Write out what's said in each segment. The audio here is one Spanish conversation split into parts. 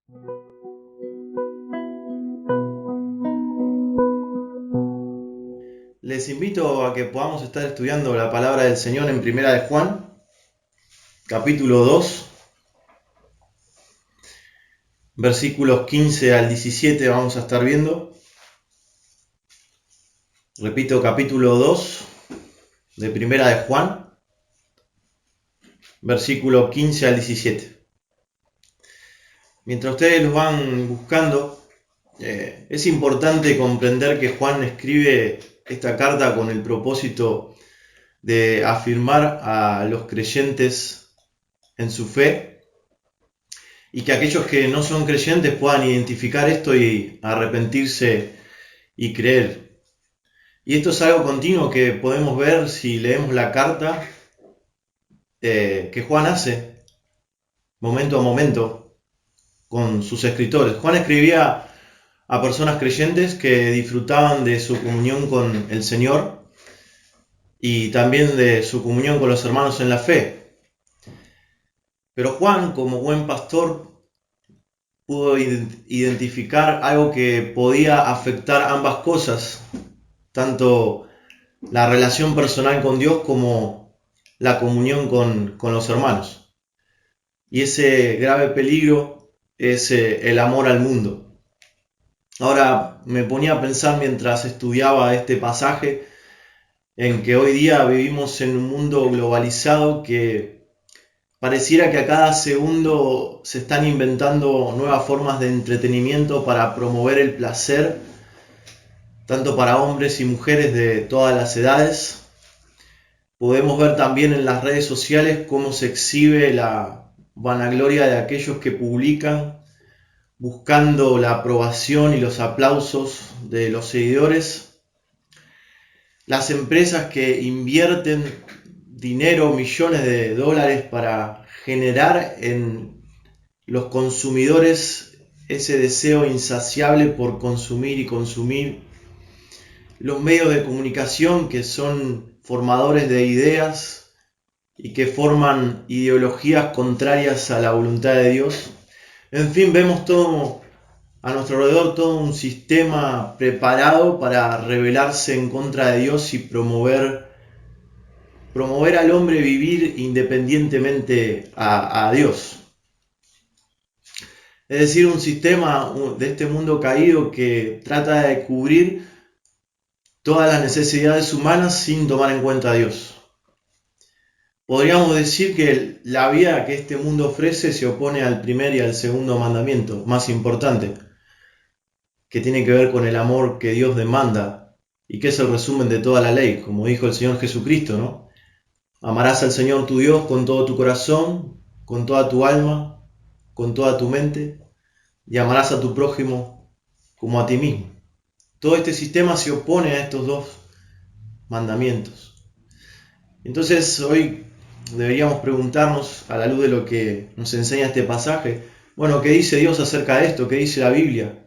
Les invito a que podamos estar estudiando la palabra del Señor en Primera de Juan, capítulo 2, versículos 15 al 17 vamos a estar viendo. Repito, capítulo 2 de Primera de Juan, versículo 15 al 17. Mientras ustedes los van buscando, es importante comprender que Juan escribe esta carta con el propósito de afirmar a los creyentes en su fe y que aquellos que no son creyentes puedan identificar esto y arrepentirse y creer. Y esto es algo continuo que podemos ver si leemos la carta que Juan hace momento a momento con sus escritores. Juan escribía a personas creyentes que disfrutaban de su comunión con el Señor y también de su comunión con los hermanos en la fe. Pero Juan, como buen pastor, pudo identificar algo que podía afectar ambas cosas, tanto la relación personal con Dios como la comunión con los hermanos. Y ese grave peligro es el amor al mundo. Ahora me ponía a pensar mientras estudiaba este pasaje en que hoy día vivimos en un mundo globalizado que pareciera que a cada segundo se están inventando nuevas formas de entretenimiento para promover el placer, tanto para hombres y mujeres de todas las edades. Podemos ver también en las redes sociales cómo se exhibe la vanagloria de aquellos que publican buscando la aprobación y los aplausos de los seguidores. Las empresas que invierten dinero, millones de dólares para generar en los consumidores ese deseo insaciable por consumir y consumir. Los medios de comunicación que son formadores de ideas y que forman ideologías contrarias a la voluntad de Dios. En fin, vemos todo a nuestro alrededor, todo un sistema preparado para rebelarse en contra de Dios y promover al hombre vivir independientemente a Dios. Es decir, un sistema de este mundo caído que trata de cubrir todas las necesidades humanas sin tomar en cuenta a Dios. Podríamos decir que la vida que este mundo ofrece se opone al primer y al segundo mandamiento, más importante, que tiene que ver con el amor que Dios demanda y que es el resumen de toda la ley, como dijo el Señor Jesucristo, ¿no? Amarás al Señor tu Dios con todo tu corazón, con toda tu alma, con toda tu mente, y amarás a tu prójimo como a ti mismo. Todo este sistema se opone a estos dos mandamientos. Entonces hoy deberíamos preguntarnos, a la luz de lo que nos enseña este pasaje, bueno, ¿qué dice Dios acerca de esto? ¿Qué dice la Biblia?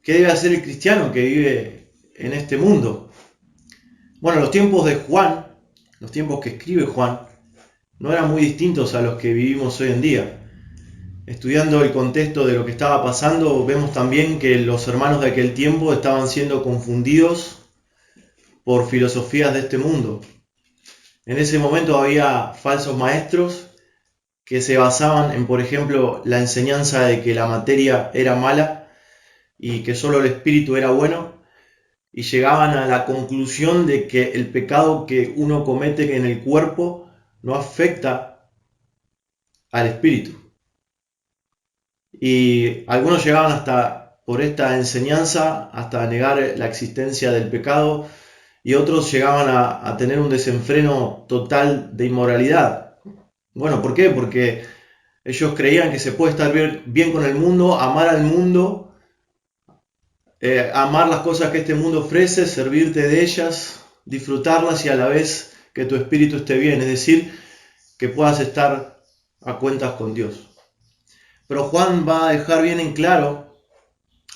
¿Qué debe hacer el cristiano que vive en este mundo? Bueno, los tiempos de Juan, los tiempos que escribe Juan, no eran muy distintos a los que vivimos hoy en día. Estudiando el contexto de lo que estaba pasando, vemos también que los hermanos de aquel tiempo estaban siendo confundidos por filosofías de este mundo. En ese momento había falsos maestros que se basaban en, por ejemplo, la enseñanza de que la materia era mala y que solo el espíritu era bueno, y llegaban a la conclusión de que el pecado que uno comete en el cuerpo no afecta al espíritu. Y algunos llegaban hasta, por esta enseñanza, hasta negar la existencia del pecado, y otros llegaban a tener un desenfreno total de inmoralidad. Bueno, ¿por qué? Porque ellos creían que se puede estar bien con el mundo, amar al mundo, amar las cosas que este mundo ofrece, servirte de ellas, disfrutarlas y a la vez que tu espíritu esté bien, es decir, que puedas estar a cuentas con Dios. Pero Juan va a dejar bien en claro,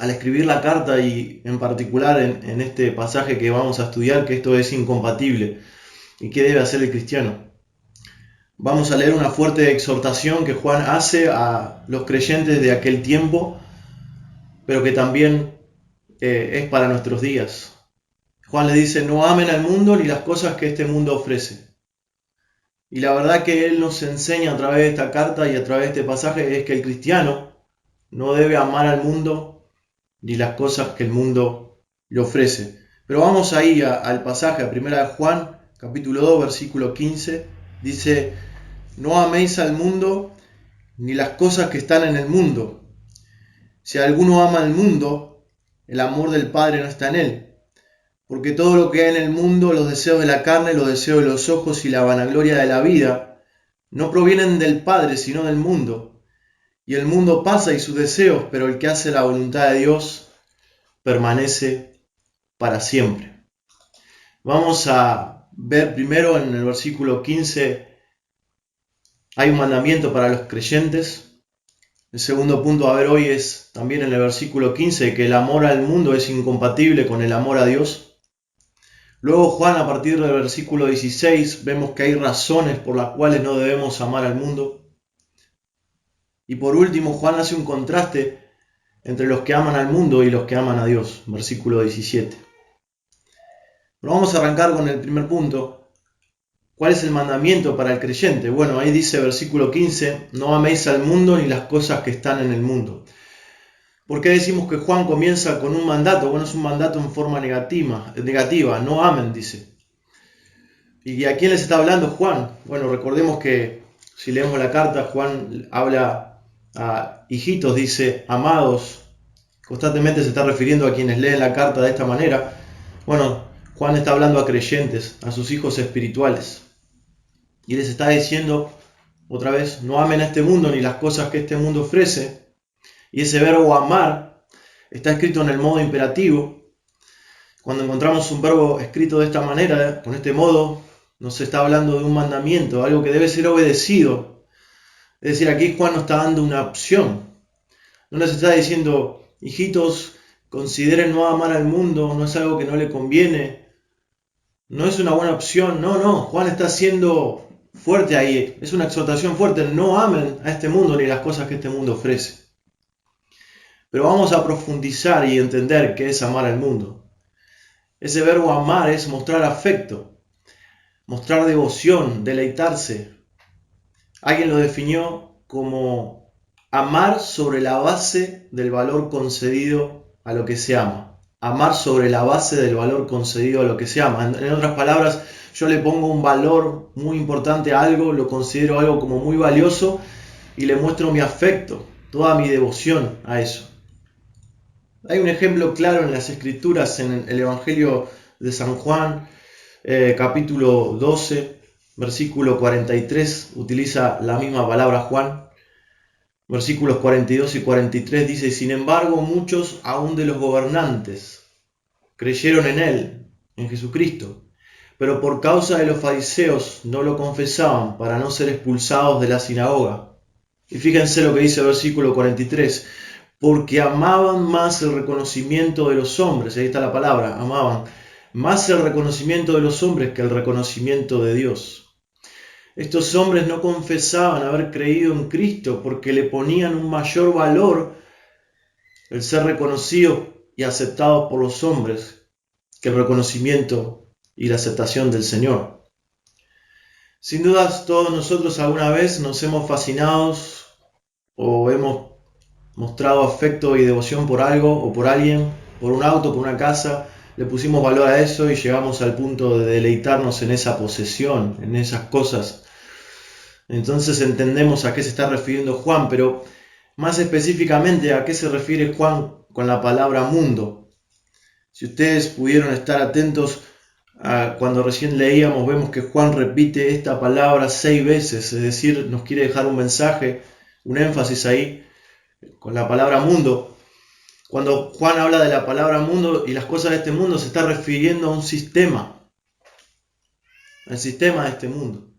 al escribir la carta y en particular en este pasaje que vamos a estudiar, que esto es incompatible y qué debe hacer el cristiano. Vamos a leer una fuerte exhortación que Juan hace a los creyentes de aquel tiempo, pero que también es para nuestros días. Juan le dice, no amen al mundo ni las cosas que este mundo ofrece. Y la verdad que él nos enseña a través de esta carta y a través de este pasaje es que el cristiano no debe amar al mundo ni las cosas que el mundo le ofrece. Pero vamos ahí al pasaje, a 1 de Juan, capítulo 2, versículo 15, dice, no améis al mundo ni las cosas que están en el mundo. Si alguno ama al mundo, el amor del Padre no está en él. Porque todo lo que hay en el mundo, los deseos de la carne, los deseos de los ojos y la vanagloria de la vida, no provienen del Padre, sino del mundo. Y el mundo pasa y sus deseos, pero el que hace la voluntad de Dios permanece para siempre. Vamos a ver primero en el versículo 15, hay un mandamiento para los creyentes. El segundo punto a ver hoy es también en el versículo 15, que el amor al mundo es incompatible con el amor a Dios. Luego Juan, a partir del versículo 16, vemos que hay razones por las cuales no debemos amar al mundo. Y por último, Juan hace un contraste entre los que aman al mundo y los que aman a Dios, versículo 17. Pero vamos a arrancar con el primer punto. ¿Cuál es el mandamiento para el creyente? Bueno, ahí dice versículo 15, no améis al mundo ni las cosas que están en el mundo. ¿Por qué decimos que Juan comienza con un mandato? Bueno, es un mandato en forma negativa, no amen, dice. ¿Y a quién les está hablando Juan? Bueno, recordemos que si leemos la carta, Juan habla a hijitos, dice amados, constantemente se está refiriendo a quienes leen la carta de esta manera. Bueno, Juan está hablando a creyentes, a sus hijos espirituales, y les está diciendo otra vez, no amen a este mundo ni las cosas que este mundo ofrece. Y ese verbo amar está escrito en el modo imperativo. Cuando encontramos un verbo escrito de esta manera, con este modo, nos está hablando de un mandamiento, algo que debe ser obedecido. Es decir, aquí Juan nos está dando una opción. No nos está diciendo, hijitos, consideren no amar al mundo, no es algo que no le conviene, no es una buena opción. No, Juan está siendo fuerte ahí, es una exhortación fuerte, no amen a este mundo ni las cosas que este mundo ofrece. Pero vamos a profundizar y entender qué es amar al mundo. Ese verbo amar es mostrar afecto, mostrar devoción, deleitarse. Alguien lo definió como amar sobre la base del valor concedido a lo que se ama. Amar sobre la base del valor concedido a lo que se ama. En otras palabras, yo le pongo un valor muy importante a algo, lo considero algo como muy valioso y le muestro mi afecto, toda mi devoción a eso. Hay un ejemplo claro en las Escrituras, en el Evangelio de San Juan, capítulo 12, versículo 43, utiliza la misma palabra Juan. Versículos 42 y 43 dice, sin embargo, muchos aún de los gobernantes creyeron en él, en Jesucristo, pero por causa de los fariseos no lo confesaban para no ser expulsados de la sinagoga. Y fíjense lo que dice el versículo 43, porque amaban más el reconocimiento de los hombres, ahí está la palabra, amaban, más el reconocimiento de los hombres que el reconocimiento de Dios. Estos hombres no confesaban haber creído en Cristo porque le ponían un mayor valor el ser reconocidos y aceptados por los hombres que el reconocimiento y la aceptación del Señor. Sin dudas, todos nosotros alguna vez nos hemos fascinado o hemos mostrado afecto y devoción por algo o por alguien, por un auto, por una casa, le pusimos valor a eso y llegamos al punto de deleitarnos en esa posesión, en esas cosas. Entonces entendemos a qué se está refiriendo Juan, pero más específicamente a qué se refiere Juan con la palabra mundo. Si ustedes pudieron estar atentos a cuando recién leíamos, vemos que Juan repite esta palabra 6 veces, es decir, nos quiere dejar un mensaje, un énfasis ahí, con la palabra mundo. Cuando Juan habla de la palabra mundo y las cosas de este mundo, se está refiriendo a un sistema, al sistema de este mundo.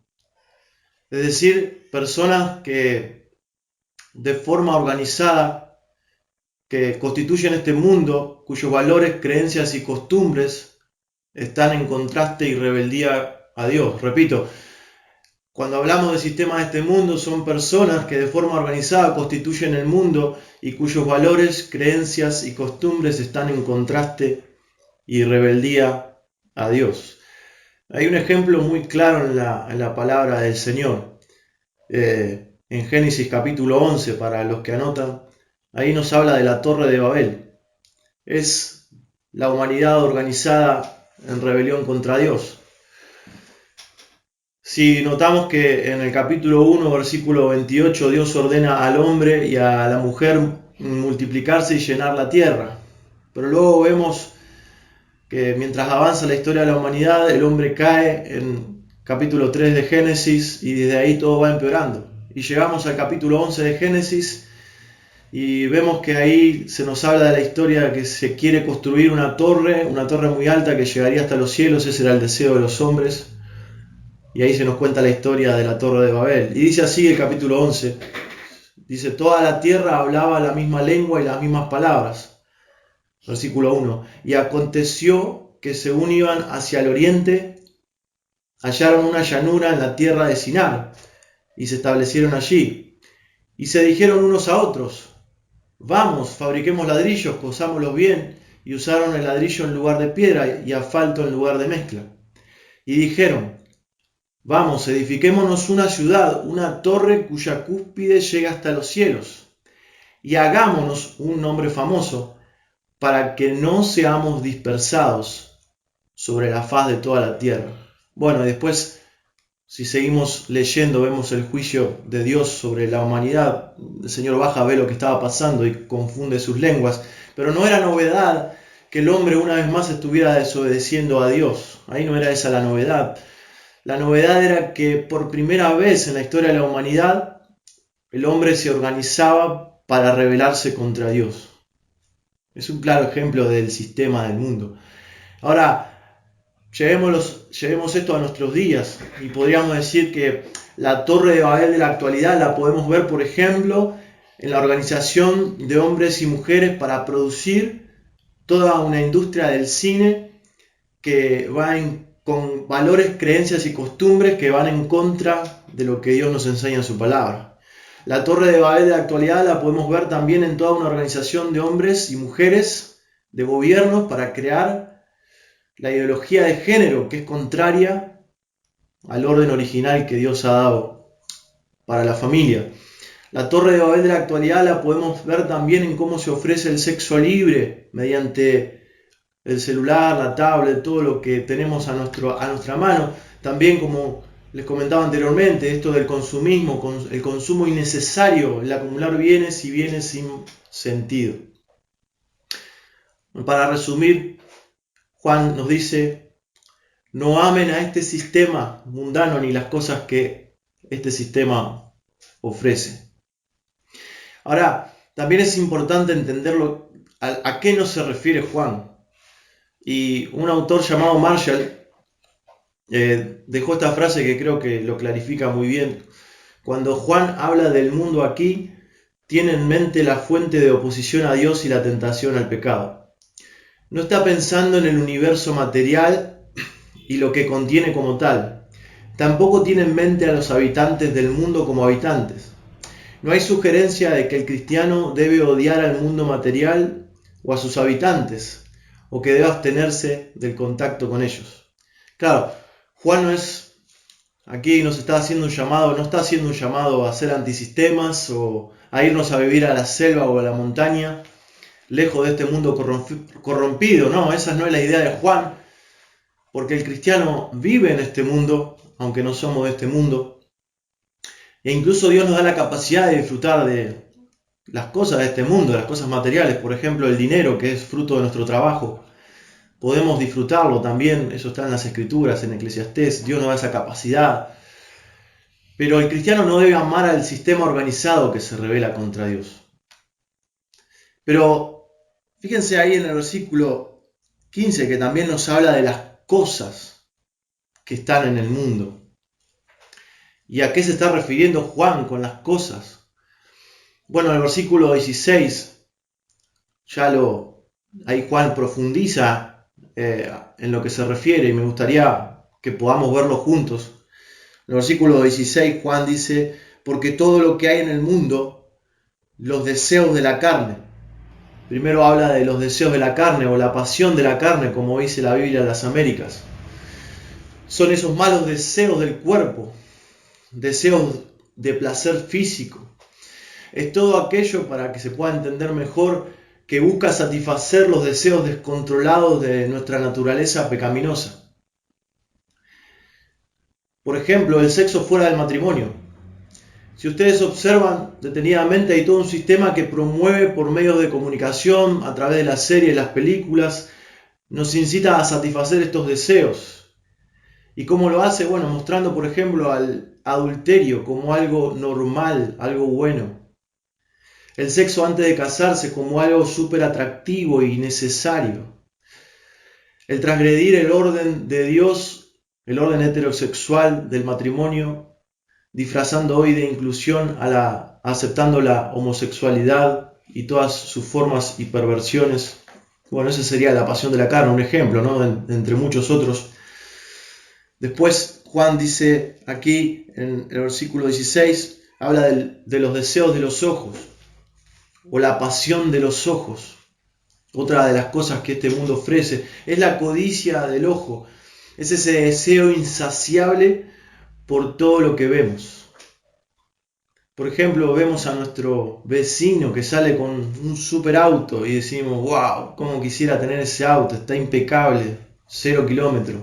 Es decir, personas que de forma organizada, que constituyen este mundo, cuyos valores, creencias y costumbres están en contraste y rebeldía a Dios. Repito, Cuando hablamos de sistemas de este mundo, son personas que de forma organizada constituyen el mundo y cuyos valores, creencias y costumbres están en contraste y rebeldía a Dios. Hay un ejemplo muy claro en la palabra del Señor. En Génesis capítulo 11, para los que anotan, ahí nos habla de la Torre de Babel. Es la humanidad organizada en rebelión contra Dios. Si notamos que en el capítulo 1, versículo 28, Dios ordena al hombre y a la mujer multiplicarse y llenar la tierra. Pero luego vemos que mientras avanza la historia de la humanidad, el hombre cae en capítulo 3 de Génesis y desde ahí todo va empeorando. Y llegamos al capítulo 11 de Génesis y vemos que ahí se nos habla de la historia de que se quiere construir una torre muy alta que llegaría hasta los cielos. Ese era el deseo de los hombres. Y ahí se nos cuenta la historia de la Torre de Babel. Y dice así el capítulo 11. Dice, toda la tierra hablaba la misma lengua y las mismas palabras. Versículo 1. Y aconteció que según iban hacia el oriente, hallaron una llanura en la tierra de Sinar, y se establecieron allí. Y se dijeron unos a otros, vamos, fabriquemos ladrillos, cosámoslos bien. Y usaron el ladrillo en lugar de piedra y asfalto en lugar de mezcla. Y dijeron, vamos, edifiquémonos una ciudad, una torre cuya cúspide llega hasta los cielos, y hagámonos un nombre famoso, para que no seamos dispersados sobre la faz de toda la tierra. Bueno, y después, si seguimos leyendo, vemos el juicio de Dios sobre la humanidad. El Señor baja, ve lo que estaba pasando y confunde sus lenguas. Pero no era novedad que el hombre una vez más estuviera desobedeciendo a Dios. Ahí no era esa la novedad. La novedad era que por primera vez en la historia de la humanidad, el hombre se organizaba para rebelarse contra Dios. Es un claro ejemplo del sistema del mundo. Ahora, llevemos esto a nuestros días y podríamos decir que la Torre de Babel de la actualidad la podemos ver, por ejemplo, en la organización de hombres y mujeres para producir toda una industria del cine que va con valores, creencias y costumbres que van en contra de lo que Dios nos enseña en su palabra. La Torre de Babel de la actualidad la podemos ver también en toda una organización de hombres y mujeres, de gobiernos, para crear la ideología de género que es contraria al orden original que Dios ha dado para la familia. La Torre de Babel de la actualidad la podemos ver también en cómo se ofrece el sexo libre mediante el celular, la tablet, todo lo que tenemos a nuestra mano. También, como les comentaba anteriormente, esto del consumismo, el consumo innecesario, el acumular bienes y bienes sin sentido. Para resumir, Juan nos dice, no amen a este sistema mundano ni las cosas que este sistema ofrece. Ahora, también es importante entenderlo a qué nos se refiere Juan. Y un autor llamado Marshall dejó esta frase que creo que lo clarifica muy bien. Cuando Juan habla del mundo aquí, tiene en mente la fuente de oposición a Dios y la tentación al pecado. No está pensando en el universo material y lo que contiene como tal. Tampoco tiene en mente a los habitantes del mundo como habitantes. No hay sugerencia de que el cristiano debe odiar al mundo material o a sus habitantes, o que debe abstenerse del contacto con ellos. Claro, Juan aquí nos está haciendo un llamado, no está haciendo un llamado a ser antisistemas o a irnos a vivir a la selva o a la montaña, lejos de este mundo corrompido. No, esa no es la idea de Juan, porque el cristiano vive en este mundo, aunque no somos de este mundo, e incluso Dios nos da la capacidad de disfrutar de las cosas de este mundo, las cosas materiales, por ejemplo el dinero, que es fruto de nuestro trabajo. Podemos disfrutarlo también, eso está en las Escrituras, en Eclesiastés, Dios nos da esa capacidad. Pero el cristiano no debe amar al sistema organizado que se rebela contra Dios. Pero fíjense ahí en el versículo 15 que también nos habla de las cosas que están en el mundo. ¿Y a qué se está refiriendo Juan con las cosas? Bueno, en el versículo 16 ahí Juan profundiza en lo que se refiere y me gustaría que podamos verlo juntos. En el versículo 16 Juan dice, porque todo lo que hay en el mundo, los deseos de la carne. Primero habla de los deseos de la carne o la pasión de la carne, como dice la Biblia en las Américas. Son esos malos deseos del cuerpo, deseos de placer físico. Es todo aquello, para que se pueda entender mejor, que busca satisfacer los deseos descontrolados de nuestra naturaleza pecaminosa. Por ejemplo, el sexo fuera del matrimonio. Si ustedes observan detenidamente, hay todo un sistema que promueve por medios de comunicación, a través de las series, las películas, nos incita a satisfacer estos deseos. ¿Y cómo lo hace? Bueno, mostrando, por ejemplo, al adulterio como algo normal, algo bueno. El sexo antes de casarse como algo súper atractivo y necesario. El transgredir el orden de Dios, el orden heterosexual del matrimonio, disfrazando hoy de inclusión aceptando la homosexualidad y todas sus formas y perversiones. Bueno, esa sería la pasión de la carne, un ejemplo, ¿no? Entre muchos otros. Después Juan dice aquí en el versículo 16, habla de los deseos de los ojos, o la pasión de los ojos. Otra de las cosas que este mundo ofrece es la codicia del ojo, es ese deseo insaciable por todo lo que vemos. Por ejemplo, vemos a nuestro vecino que sale con un super auto y decimos, wow, cómo quisiera tener ese auto, está impecable, 0 kilómetros.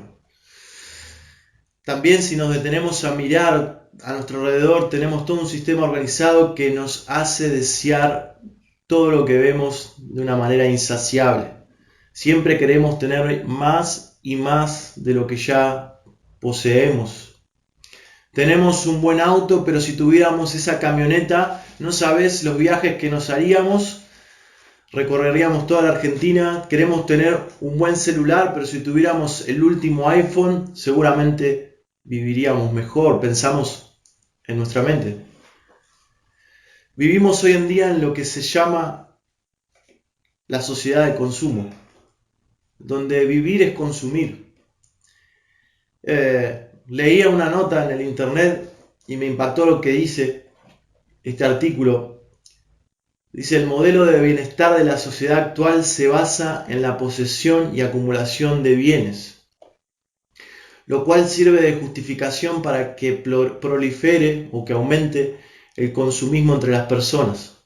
También si nos detenemos a mirar a nuestro alrededor, tenemos todo un sistema organizado que nos hace desear todo lo que vemos de una manera insaciable. Siempre queremos tener más y más de lo que ya poseemos. Tenemos un buen auto, pero si tuviéramos esa camioneta, no sabes los viajes que nos haríamos. Recorreríamos toda la Argentina. Queremos tener un buen celular, pero si tuviéramos el último iPhone, seguramente viviríamos mejor. Pensamos en nuestra mente. Vivimos hoy en día en lo que se llama la sociedad de consumo, donde vivir es consumir. Leía una nota en el internet y me impactó lo que dice este artículo. Dice, el modelo de bienestar de la sociedad actual se basa en la posesión y acumulación de bienes, lo cual sirve de justificación para que prolifere o que aumente el consumismo entre las personas.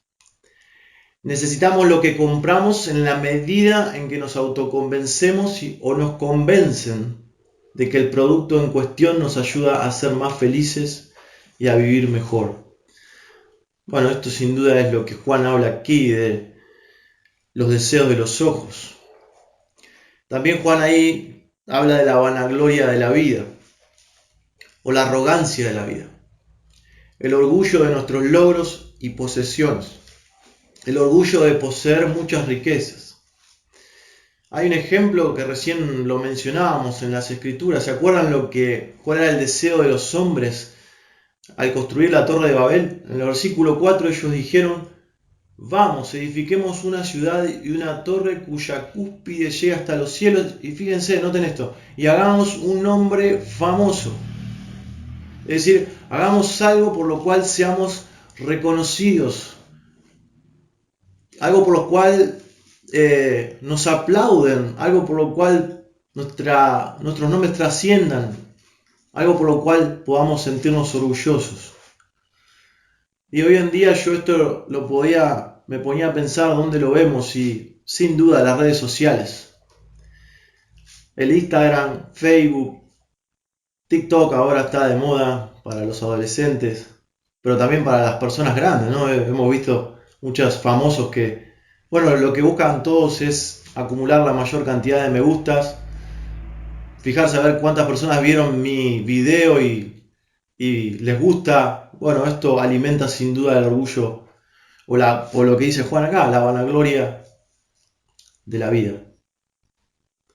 Necesitamos lo que compramos en la medida en que nos autoconvencemos o nos convencen de que el producto en cuestión nos ayuda a ser más felices y a vivir mejor. Bueno, esto sin duda es lo que Juan habla aquí, de los deseos de los ojos. También Juan ahí habla de la vanagloria de la vida, o la arrogancia de la vida, el orgullo de nuestros logros y posesiones, el orgullo de poseer muchas riquezas. Hay un ejemplo que recién lo mencionábamos en las Escrituras. ¿Se acuerdan cuál era el deseo de los hombres al construir la Torre de Babel? En el versículo 4 ellos dijeron, vamos, edifiquemos una ciudad y una torre cuya cúspide llega hasta los cielos. Y fíjense, noten esto, y hagamos un nombre famoso. Es decir, hagamos algo por lo cual seamos reconocidos. Algo por lo cual nos aplauden, algo por lo cual nuestros nombres trasciendan, algo por lo cual podamos sentirnos orgullosos. Y hoy en día yo esto me ponía a pensar dónde lo vemos, y sin duda las redes sociales. El Instagram, Facebook, TikTok ahora está de moda para los adolescentes, pero también para las personas grandes, ¿no? Hemos visto muchos famosos que, bueno, lo que buscan todos es acumular la mayor cantidad de me gustas, fijarse a ver cuántas personas vieron mi video y les gusta. Bueno, esto alimenta sin duda el orgullo o lo que dice Juan acá, la vanagloria de la vida.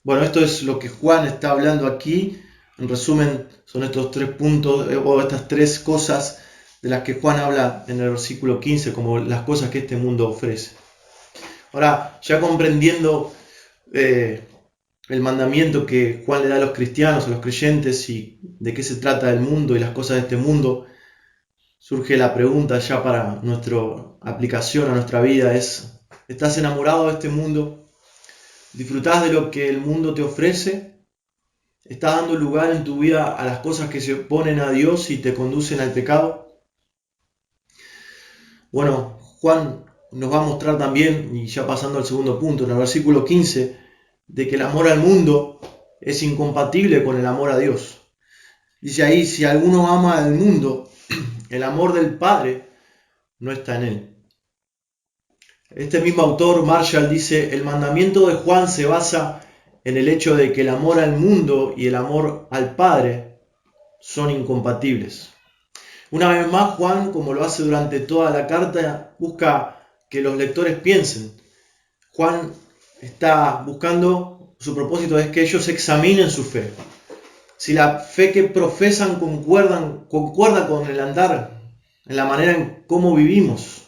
Bueno, esto es lo que Juan está hablando aquí. En resumen, son estos 3 puntos o estas 3 cosas de las que Juan habla en el versículo 15 como las cosas que este mundo ofrece. Ahora, ya comprendiendo el mandamiento que Juan le da a los cristianos, a los creyentes, y de qué se trata el mundo y las cosas de este mundo, surge la pregunta ya para nuestra aplicación a nuestra vida es, ¿estás enamorado de este mundo? ¿Disfrutás de lo que el mundo te ofrece? ¿Estás dando lugar en tu vida a las cosas que se oponen a Dios y te conducen al pecado? Bueno, Juan nos va a mostrar también, y ya pasando al segundo punto, en el versículo 15, de que el amor al mundo es incompatible con el amor a Dios. Dice ahí, si alguno ama al mundo, el amor del Padre no está en él. Este mismo autor, Marshall, dice, el mandamiento de Juan se basa en el hecho de que el amor al mundo y el amor al Padre son incompatibles. Una vez más, Juan, como lo hace durante toda la carta, busca que los lectores piensen. Juan está buscando, su propósito es que ellos examinen su fe. Si la fe que profesan concuerda con el andar, en la manera en cómo vivimos.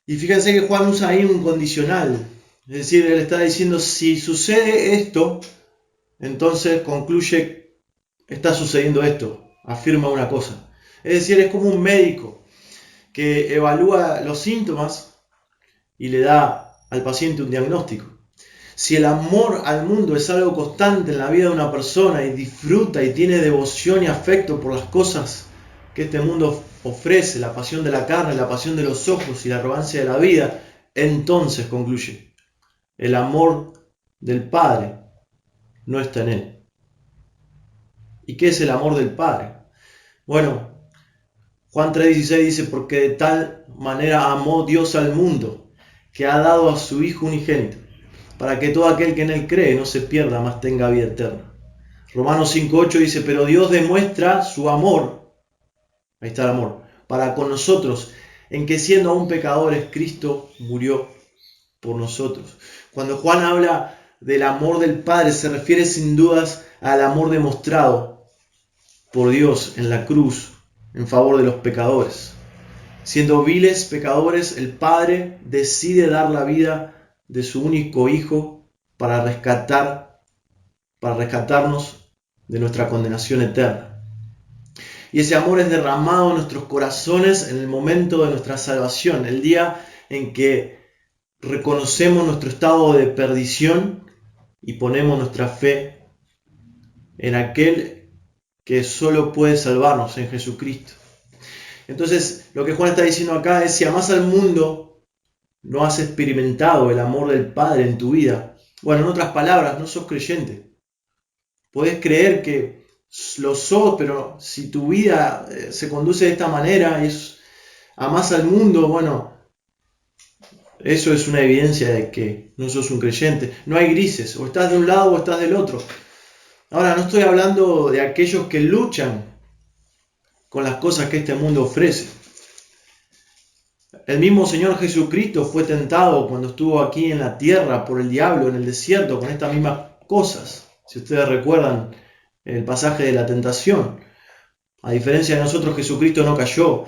Y fíjense que Juan usa ahí un condicional. Es decir, él está diciendo, si sucede esto, entonces concluye, está sucediendo esto, afirma una cosa. Es decir, es como un médico que evalúa los síntomas y le da al paciente un diagnóstico. Si el amor al mundo es algo constante en la vida de una persona y disfruta y tiene devoción y afecto por las cosas que este mundo ofrece, la pasión de la carne, la pasión de los ojos y la arrogancia de la vida, entonces concluye, el amor del Padre no está en él. ¿Y qué es el amor del Padre? Bueno, Juan 3:16 dice, porque de tal manera amó Dios al mundo, que ha dado a su Hijo unigénito, para que todo aquel que en él cree no se pierda, mas tenga vida eterna. Romanos 5:8 dice, pero Dios demuestra su amor, ahí está el amor, para con nosotros, en que siendo aún pecadores, Cristo murió por nosotros. Cuando Juan habla del amor del Padre, se refiere sin dudas al amor demostrado por Dios en la cruz en favor de los pecadores. Siendo viles pecadores, el Padre decide dar la vida de su único Hijo para rescatarnos de nuestra condenación eterna. Y ese amor es derramado en nuestros corazones en el momento de nuestra salvación, el día en que reconocemos nuestro estado de perdición y ponemos nuestra fe en aquel que solo puede salvarnos, en Jesucristo. Entonces, lo que Juan está diciendo acá es, si amas al mundo, no has experimentado el amor del Padre en tu vida. Bueno, en otras palabras, no sos creyente. Podés creer que lo sos, pero si tu vida se conduce de esta manera y amás al mundo, bueno, eso es una evidencia de que no sos un creyente. No hay grises, o estás de un lado o estás del otro. Ahora, no estoy hablando de aquellos que luchan con las cosas que este mundo ofrece. El mismo Señor Jesucristo fue tentado cuando estuvo aquí en la tierra por el diablo en el desierto con estas mismas cosas. Si ustedes recuerdan el pasaje de la tentación, a diferencia de nosotros, Jesucristo no cayó.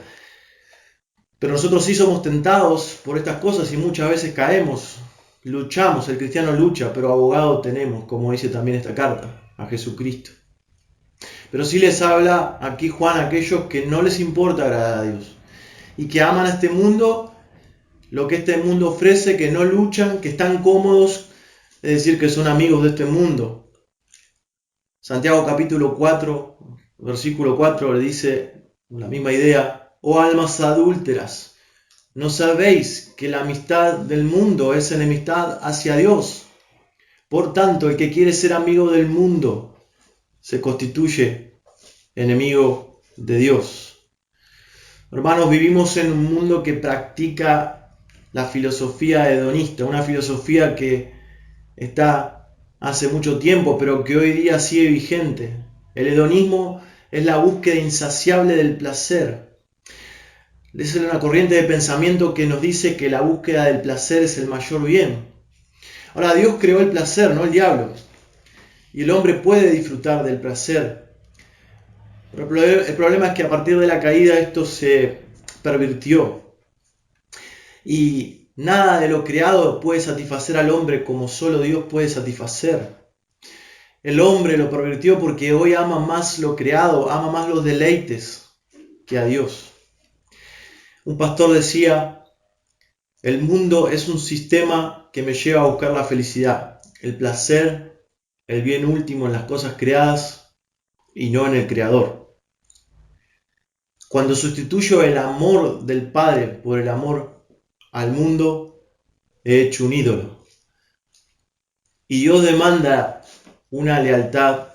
Pero nosotros sí somos tentados por estas cosas y muchas veces caemos, luchamos, el cristiano lucha, pero abogado tenemos, como dice también esta carta, a Jesucristo. Pero sí les habla aquí Juan a aquellos que no les importa agradar a Dios y que aman a este mundo, lo que este mundo ofrece, que no luchan, que están cómodos, es decir, que son amigos de este mundo. Santiago capítulo 4, versículo 4 le dice la misma idea: oh almas adúlteras, ¿no sabéis que la amistad del mundo es enemistad hacia Dios? Por tanto, el que quiere ser amigo del mundo se constituye enemigo de Dios. Hermanos, vivimos en un mundo que practica la filosofía hedonista, una filosofía que está hace mucho tiempo, pero que hoy día sigue vigente. El hedonismo es la búsqueda insaciable del placer. Es una corriente de pensamiento que nos dice que la búsqueda del placer es el mayor bien. Ahora, Dios creó el placer, no el diablo. Y el hombre puede disfrutar del placer. Pero el problema es que a partir de la caída esto se pervirtió. Y Nada de lo creado puede satisfacer al hombre como solo Dios puede satisfacer. El hombre lo pervirtió porque hoy ama más lo creado, ama más los deleites que a Dios. Un pastor decía: el mundo es un sistema que me lleva a buscar la felicidad, el placer, el bien último en las cosas creadas y no en el Creador. Cuando sustituyo el amor del Padre por el amor al mundo, he hecho un ídolo. Y Dios demanda una lealtad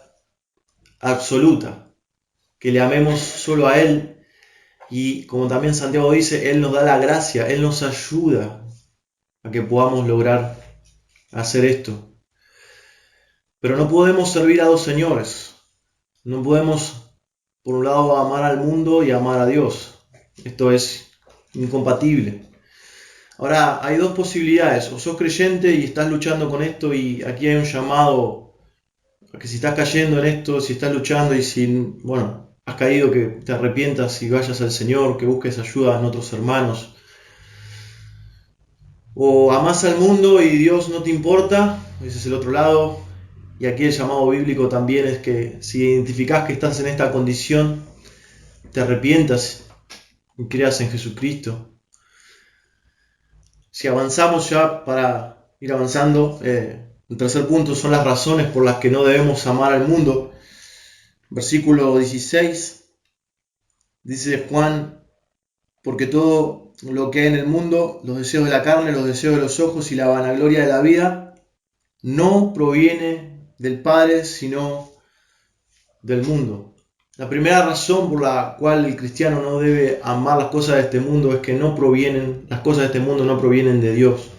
absoluta, que le amemos solo a Él. Y como también Santiago dice, Él nos da la gracia, Él nos ayuda a que podamos lograr hacer esto. Pero no podemos servir a dos señores. No podemos, por un lado, amar al mundo y amar a Dios. Esto es incompatible. Ahora, hay dos posibilidades. O sos creyente y estás luchando con esto, y aquí hay un llamado a que si estás cayendo en esto, si estás luchando y si, has caído, que te arrepientas y vayas al Señor, que busques ayuda en otros hermanos. O amás al mundo y Dios no te importa, ese es el otro lado. Y aquí el llamado bíblico también es que si identificás que estás en esta condición, te arrepientas y creas en Jesucristo. Si avanzamos ya, para ir avanzando, el tercer punto son las razones por las que no debemos amar al mundo. Versículo 16, dice Juan: porque todo lo que hay en el mundo, los deseos de la carne, los deseos de los ojos y la vanagloria de la vida, no proviene del Padre, sino del mundo. La primera razón por la cual el cristiano no debe amar las cosas de este mundo es que las cosas de este mundo no provienen de Dios.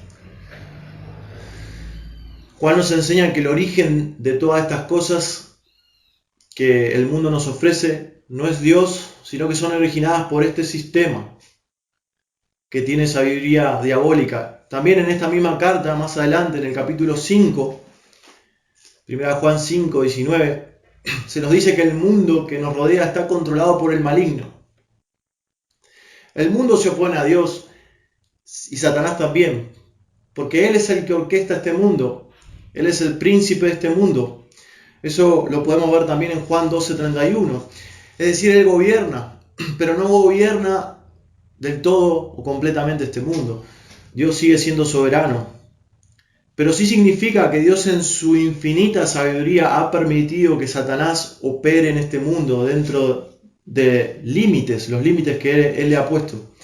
Juan nos enseña que el origen de todas estas cosas que el mundo nos ofrece no es Dios, sino que son originadas por este sistema que tiene sabiduría diabólica. También en esta misma carta, más adelante, en el capítulo 5, 1 Juan 5, 19, se nos dice que el mundo que nos rodea está controlado por el maligno. El mundo se opone a Dios y Satanás también, porque Él es el que orquesta este mundo. Él es el príncipe de este mundo. Eso lo podemos ver también en Juan 12:31. Es decir, Él gobierna, pero no gobierna del todo o completamente este mundo. Dios sigue siendo soberano. Pero sí significa que Dios en su infinita sabiduría ha permitido que Satanás opere en este mundo dentro de límites, los límites que Él le ha puesto.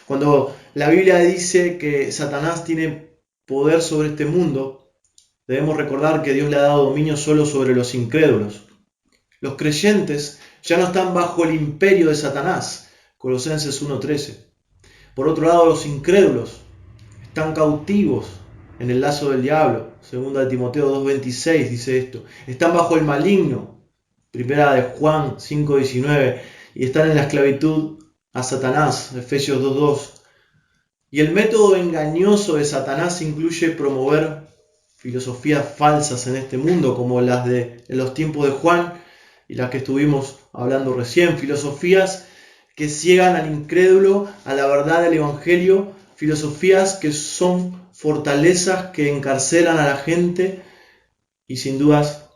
Cuando la Biblia dice que Satanás tiene poder sobre este mundo, debemos recordar que Dios le ha dado dominio solo sobre los incrédulos. Los creyentes ya no están bajo el imperio de Satanás, Colosenses 1:13. Por otro lado, los incrédulos están cautivos en el lazo del diablo. 2 Timoteo 2:26 dice esto. Están bajo el maligno. 1 Juan 5:19. Y están en la esclavitud a Satanás. Efesios 2:2. Y el método engañoso de Satanás incluye promover filosofías falsas en este mundo, como las de en los tiempos de Juan y las que estuvimos hablando recién. Filosofías que ciegan al incrédulo a la verdad del Evangelio. Filosofías que son fortalezas que encarcelan a la gente, y sin dudas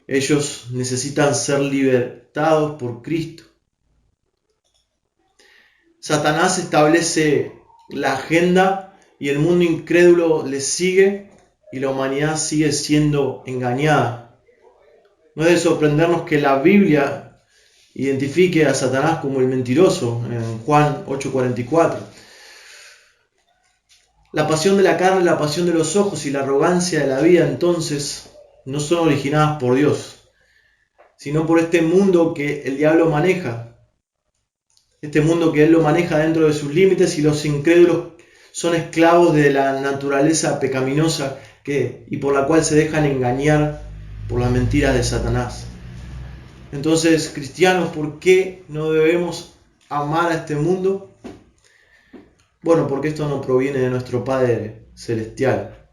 ellos necesitan ser libertados por Cristo. Satanás establece la agenda y el mundo incrédulo le sigue, y la humanidad sigue siendo engañada. No es de sorprendernos que la Biblia identifique a Satanás como el mentiroso en Juan 8:44. La pasión de la carne, la pasión de los ojos y la arrogancia de la vida, entonces, no son originadas por Dios, sino por este mundo que el diablo maneja. Este mundo que él lo maneja dentro de sus límites, y los incrédulos son esclavos de la naturaleza pecaminosa y por la cual se dejan engañar por las mentiras de Satanás. Entonces, cristianos, ¿por qué no debemos amar a este mundo? Bueno, porque esto no proviene de nuestro Padre Celestial.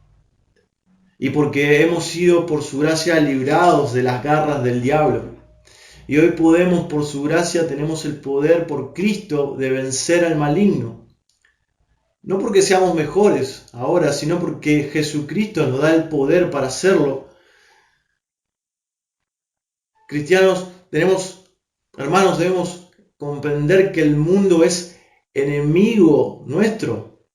Y porque hemos sido por su gracia librados de las garras del diablo. Y hoy podemos, por su gracia, tenemos el poder por Cristo de vencer al maligno. No porque seamos mejores ahora, sino porque Jesucristo nos da el poder para hacerlo. Cristianos, hermanos, debemos comprender que el mundo es enemigo nuestro,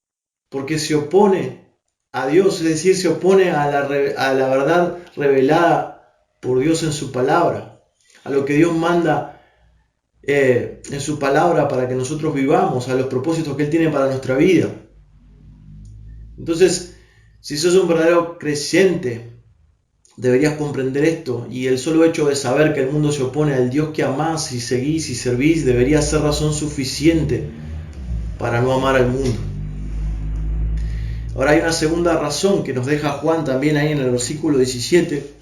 porque se opone a Dios, es decir, se opone a la verdad revelada por Dios en su palabra, a lo que Dios manda en su palabra para que nosotros vivamos, a los propósitos que Él tiene para nuestra vida. Entonces, si sos un verdadero creyente, deberías comprender esto, y el solo hecho de saber que el mundo se opone al Dios que amás y seguís y servís debería ser razón suficiente para no amar al mundo. Ahora hay una segunda razón que nos deja Juan también ahí en el versículo 17.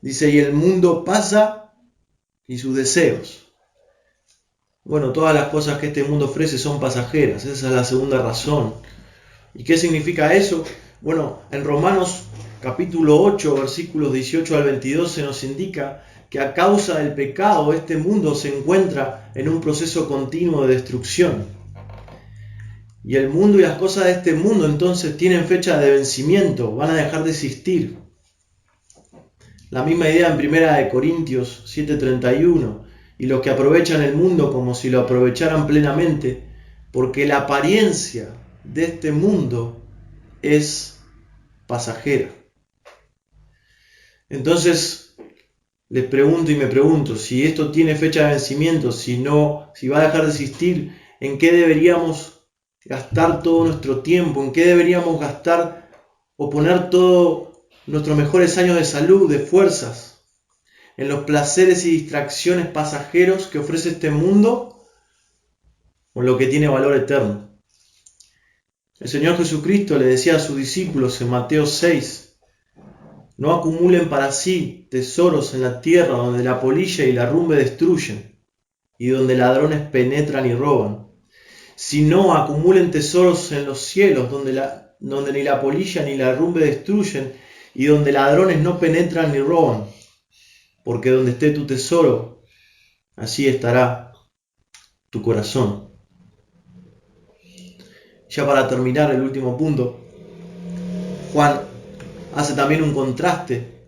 Dice, y el mundo pasa y sus deseos. Bueno, todas las cosas que este mundo ofrece son pasajeras, esa es la segunda razón. ¿Y qué significa eso? Bueno, en Romanos capítulo 8, versículos 18 al 22 se nos indica que a causa del pecado este mundo se encuentra en un proceso continuo de destrucción. Y el mundo y las cosas de este mundo entonces tienen fecha de vencimiento, van a dejar de existir. La misma idea en 1 Corintios 7:31, y los que aprovechan el mundo como si lo aprovecharan plenamente, porque la apariencia de este mundo es pasajera. Entonces, les pregunto y me pregunto, si esto tiene fecha de vencimiento, si va a dejar de existir, ¿en qué deberíamos gastar todo nuestro tiempo? ¿En qué deberíamos gastar o poner todos nuestros mejores años de salud, de fuerzas? ¿En los placeres y distracciones pasajeros que ofrece este mundo o en lo que tiene valor eterno? El Señor Jesucristo le decía a sus discípulos en Mateo 6, no acumulen para sí tesoros en la tierra donde la polilla y la rumbe destruyen y donde ladrones penetran y roban, sino acumulen tesoros en los cielos donde ni la polilla ni la rumbe destruyen y donde ladrones no penetran ni roban, porque donde esté tu tesoro, allí estará tu corazón. Ya para terminar el último punto, Juan hace también un contraste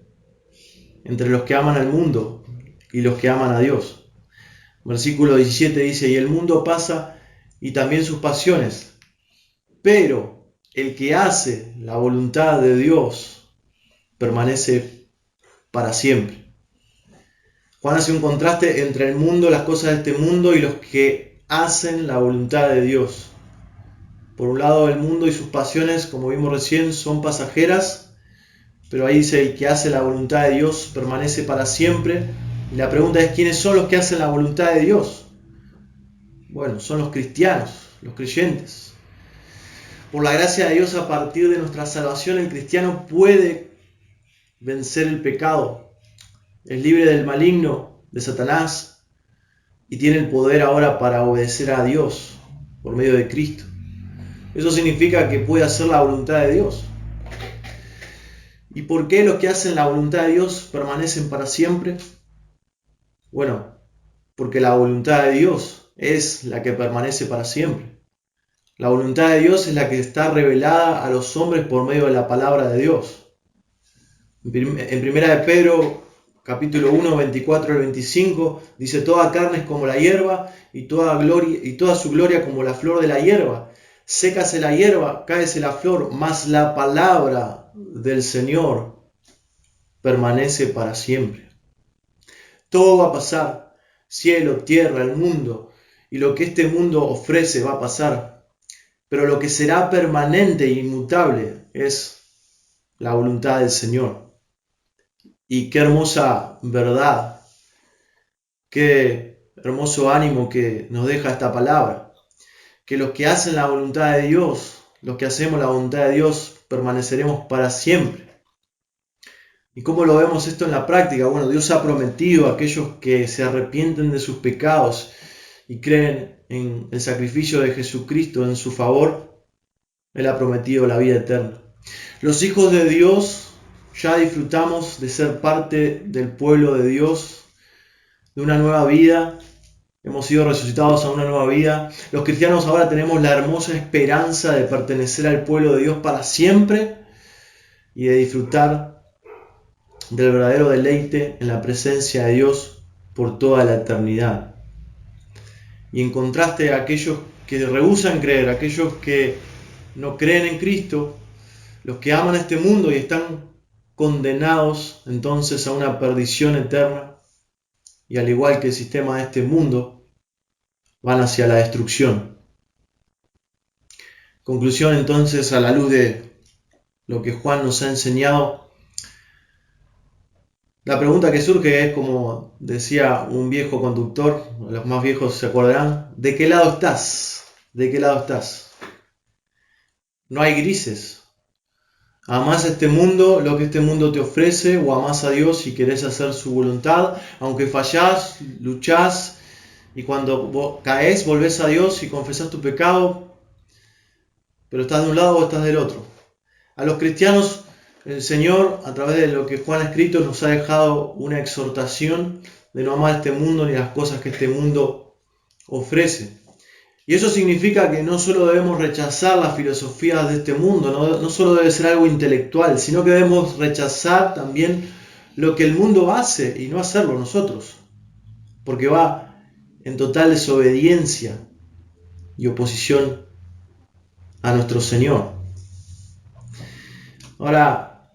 entre los que aman al mundo y los que aman a Dios. Versículo 17 dice, y el mundo pasa y también sus pasiones, pero el que hace la voluntad de Dios permanece para siempre. Juan hace un contraste entre el mundo, las cosas de este mundo y los que hacen la voluntad de Dios. Por un lado, el mundo y sus pasiones, como vimos recién, son pasajeras, pero ahí dice, el que hace la voluntad de Dios permanece para siempre. Y la pregunta es, ¿quiénes son los que hacen la voluntad de Dios? Bueno, son los cristianos, los creyentes. Por la gracia de Dios, a partir de nuestra salvación, el cristiano puede vencer el pecado. Es libre del maligno, de Satanás, y tiene el poder ahora para obedecer a Dios por medio de Cristo. Eso significa que puede hacer la voluntad de Dios. ¿Y por qué los que hacen la voluntad de Dios permanecen para siempre? Bueno, porque la voluntad de Dios es la que permanece para siempre. La voluntad de Dios es la que está revelada a los hombres por medio de la palabra de Dios. En 1 de Pedro, capítulo 1, 24 al 25, dice, toda carne es como la hierba y toda su gloria como la flor de la hierba. Sécase la hierba, cáese la flor, mas la palabra del Señor permanece para siempre. Todo va a pasar, cielo, tierra, el mundo, y lo que este mundo ofrece va a pasar, pero lo que será permanente e inmutable es la voluntad del Señor. Y qué hermosa verdad, qué hermoso ánimo que nos deja esta palabra, que los que hacen la voluntad de Dios, los que hacemos la voluntad de Dios, permaneceremos para siempre. ¿Y cómo lo vemos esto en la práctica? Bueno, Dios ha prometido a aquellos que se arrepienten de sus pecados y creen en el sacrificio de Jesucristo en su favor, Él ha prometido la vida eterna. Los hijos de Dios ya disfrutamos de ser parte del pueblo de Dios, de una nueva vida hemos sido resucitados a una nueva vida. Los cristianos ahora tenemos la hermosa esperanza de pertenecer al pueblo de Dios para siempre y de disfrutar del verdadero deleite en la presencia de Dios por toda la eternidad. Y en contraste a aquellos que rehúsan creer, aquellos que no creen en Cristo, los que aman este mundo y están condenados entonces a una perdición eterna, y al igual que el sistema de este mundo, van hacia la destrucción. Conclusión entonces, a la luz de lo que Juan nos ha enseñado, la pregunta que surge es, como decía un viejo conductor, los más viejos se acordarán, ¿de qué lado estás? ¿De qué lado estás? No hay grises. ¿Amás este mundo, lo que este mundo te ofrece, o amás a Dios y querés hacer su voluntad? Aunque fallás, luchás, y cuando caes, volvés a Dios y confesás tu pecado, pero estás de un lado o estás del otro. A los cristianos, el Señor, a través de lo que Juan ha escrito, nos ha dejado una exhortación de no amar este mundo ni las cosas que este mundo ofrece. Y eso significa que no solo debemos rechazar las filosofías de este mundo, no solo debe ser algo intelectual, sino que debemos rechazar también lo que el mundo hace y no hacerlo nosotros, porque va en total desobediencia y oposición a nuestro Señor. Ahora,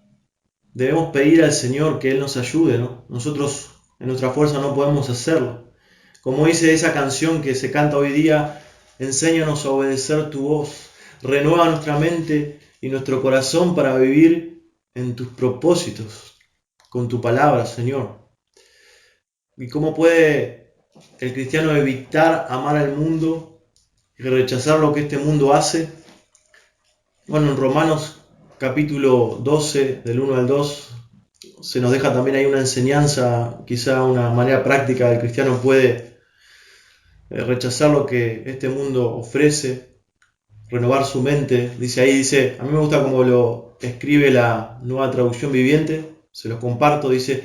debemos pedir al Señor que Él nos ayude, ¿no? Nosotros en nuestra fuerza no podemos hacerlo. Como dice esa canción que se canta hoy día, enséñanos a obedecer tu voz, renueva nuestra mente y nuestro corazón para vivir en tus propósitos, con tu palabra, Señor. ¿Y cómo puede el cristiano evitar amar al mundo y rechazar lo que este mundo hace? Bueno, en Romanos capítulo 12, del 1 al 2, se nos deja también ahí una enseñanza, quizá una manera práctica del cristiano puede rechazar lo que este mundo ofrece, renovar su mente. Dice, a mí me gusta como lo escribe la Nueva Traducción Viviente, se los comparto, dice: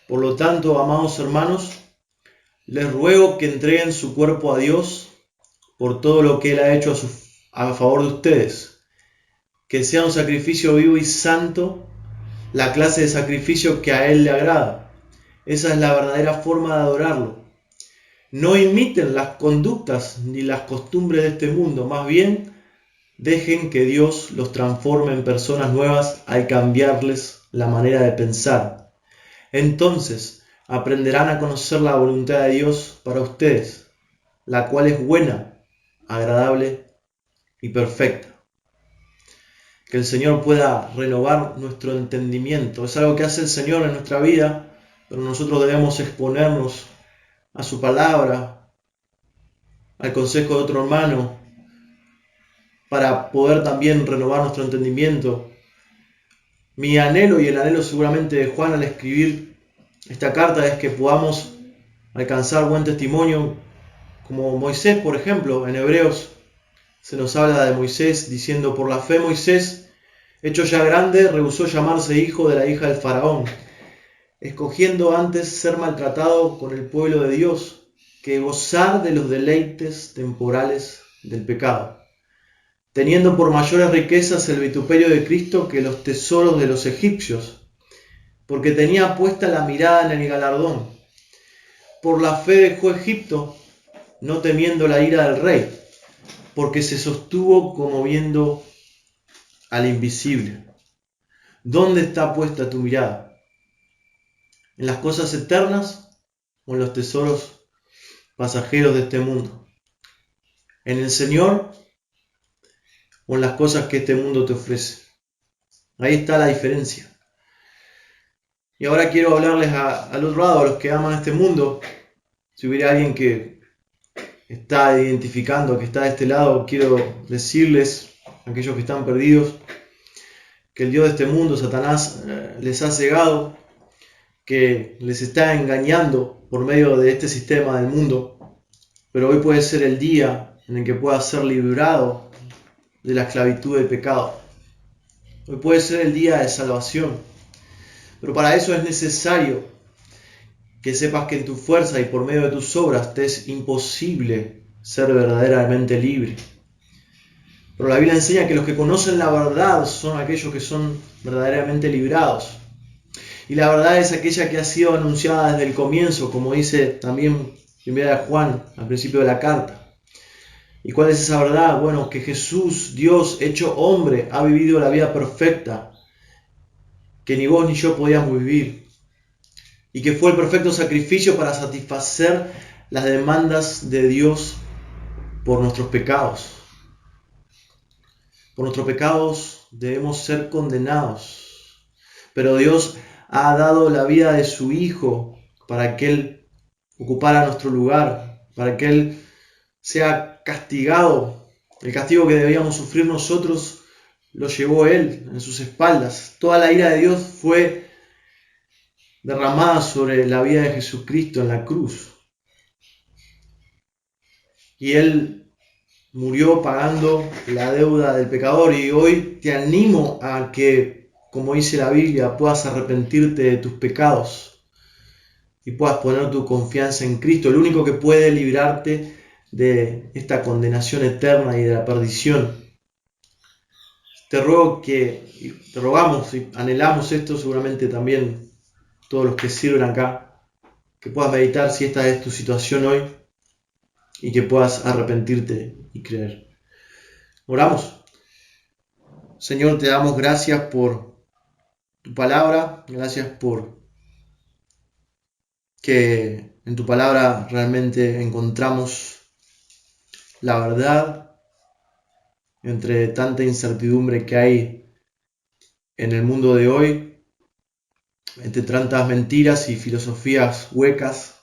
por lo tanto, amados hermanos, les ruego que entreguen su cuerpo a Dios por todo lo que Él ha hecho a favor de ustedes, que sea un sacrificio vivo y santo, la clase de sacrificio que a Él le agrada. Esa es la verdadera forma de adorarlo. No imiten las conductas ni las costumbres de este mundo, más bien dejen que Dios los transforme en personas nuevas al cambiarles la manera de pensar. Entonces aprenderán a conocer la voluntad de Dios para ustedes, la cual es buena, agradable y perfecta. Que el Señor pueda renovar nuestro entendimiento. Es algo que hace el Señor en nuestra vida, pero nosotros debemos exponernos a su palabra, al consejo de otro hermano, para poder también renovar nuestro entendimiento. Mi anhelo y el anhelo seguramente de Juan al escribir esta carta es que podamos alcanzar buen testimonio, como Moisés, por ejemplo. En Hebreos se nos habla de Moisés diciendo: por la fe Moisés, hecho ya grande, rehusó llamarse hijo de la hija del faraón, escogiendo antes ser maltratado con el pueblo de Dios que gozar de los deleites temporales del pecado, teniendo por mayores riquezas el vituperio de Cristo que los tesoros de los egipcios, porque tenía puesta la mirada en el galardón. Por la fe dejó Egipto, no temiendo la ira del rey, porque se sostuvo como viendo al invisible. ¿Dónde está puesta tu mirada? ¿En las cosas eternas o en los tesoros pasajeros de este mundo? ¿En el Señor o en las cosas que este mundo te ofrece? Ahí está la diferencia. Y ahora quiero hablarles al otro lado, a los que aman este mundo. Si hubiera alguien que está identificando, que está de este lado, quiero decirles, a aquellos que están perdidos, que el Dios de este mundo, Satanás, les ha cegado, que les está engañando por medio de este sistema del mundo. Pero hoy puede ser el día en el que pueda ser librado de la esclavitud del pecado. Hoy puede ser el día de salvación. Pero para eso es necesario que sepas que en tu fuerza y por medio de tus obras te es imposible ser verdaderamente libre. Pero la Biblia enseña que los que conocen la verdad son aquellos que son verdaderamente librados. Y la verdad es aquella que ha sido anunciada desde el comienzo, como dice también Primera de Juan al principio de la carta. ¿Y cuál es esa verdad? Bueno, que Jesús, Dios hecho hombre, ha vivido la vida perfecta que ni vos ni yo podíamos vivir. Y que fue el perfecto sacrificio para satisfacer las demandas de Dios por nuestros pecados. Por nuestros pecados debemos ser condenados. Pero Dios ha dado la vida de su Hijo para que Él ocupara nuestro lugar, para que Él sea castigado. El castigo que debíamos sufrir nosotros lo llevó Él en sus espaldas. Toda la ira de Dios fue derramada sobre la vida de Jesucristo en la cruz. Y Él murió pagando la deuda del pecador, y hoy te animo a que, como dice la Biblia, puedas arrepentirte de tus pecados y puedas poner tu confianza en Cristo, el único que puede librarte de esta condenación eterna y de la perdición. Te rogamos y anhelamos esto, seguramente también todos los que sirven acá, que puedas meditar si esta es tu situación hoy y que puedas arrepentirte y creer. Oramos. Señor, te damos gracias por tu palabra, gracias por que en tu palabra realmente encontramos la verdad entre tanta incertidumbre que hay en el mundo de hoy, entre tantas mentiras y filosofías huecas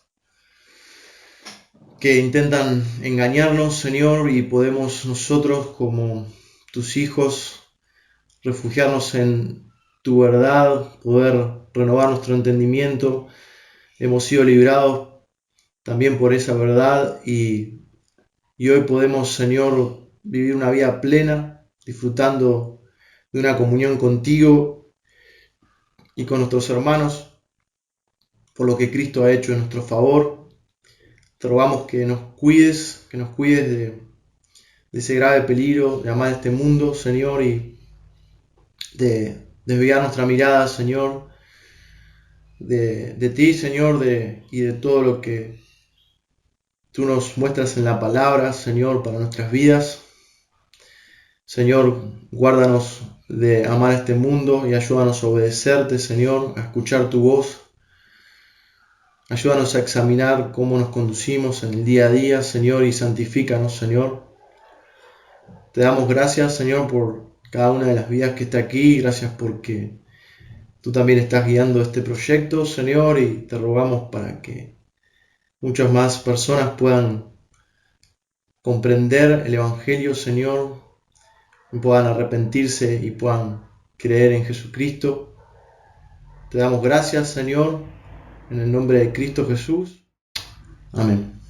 que intentan engañarnos, Señor, y podemos nosotros como tus hijos refugiarnos en tu verdad, poder renovar nuestro entendimiento. Hemos sido librados también por esa verdad y hoy podemos, Señor, vivir una vida plena, disfrutando de una comunión contigo y con nuestros hermanos, por lo que Cristo ha hecho en nuestro favor. Te rogamos que nos cuides de ese grave peligro de amar este mundo, Señor, y de desviar nuestra mirada, Señor, de ti, Señor, y de todo lo que tú nos muestras en la palabra, Señor, para nuestras vidas. Señor, guárdanos de amar este mundo y ayúdanos a obedecerte, Señor, a escuchar tu voz. Ayúdanos a examinar cómo nos conducimos en el día a día, Señor, y santifícanos, Señor. Te damos gracias, Señor, por cada una de las vidas que está aquí. Gracias porque tú también estás guiando este proyecto, Señor, y te rogamos para que muchas más personas puedan comprender el Evangelio, Señor, y puedan arrepentirse y puedan creer en Jesucristo. Te damos gracias, Señor, en el nombre de Cristo Jesús. Amén.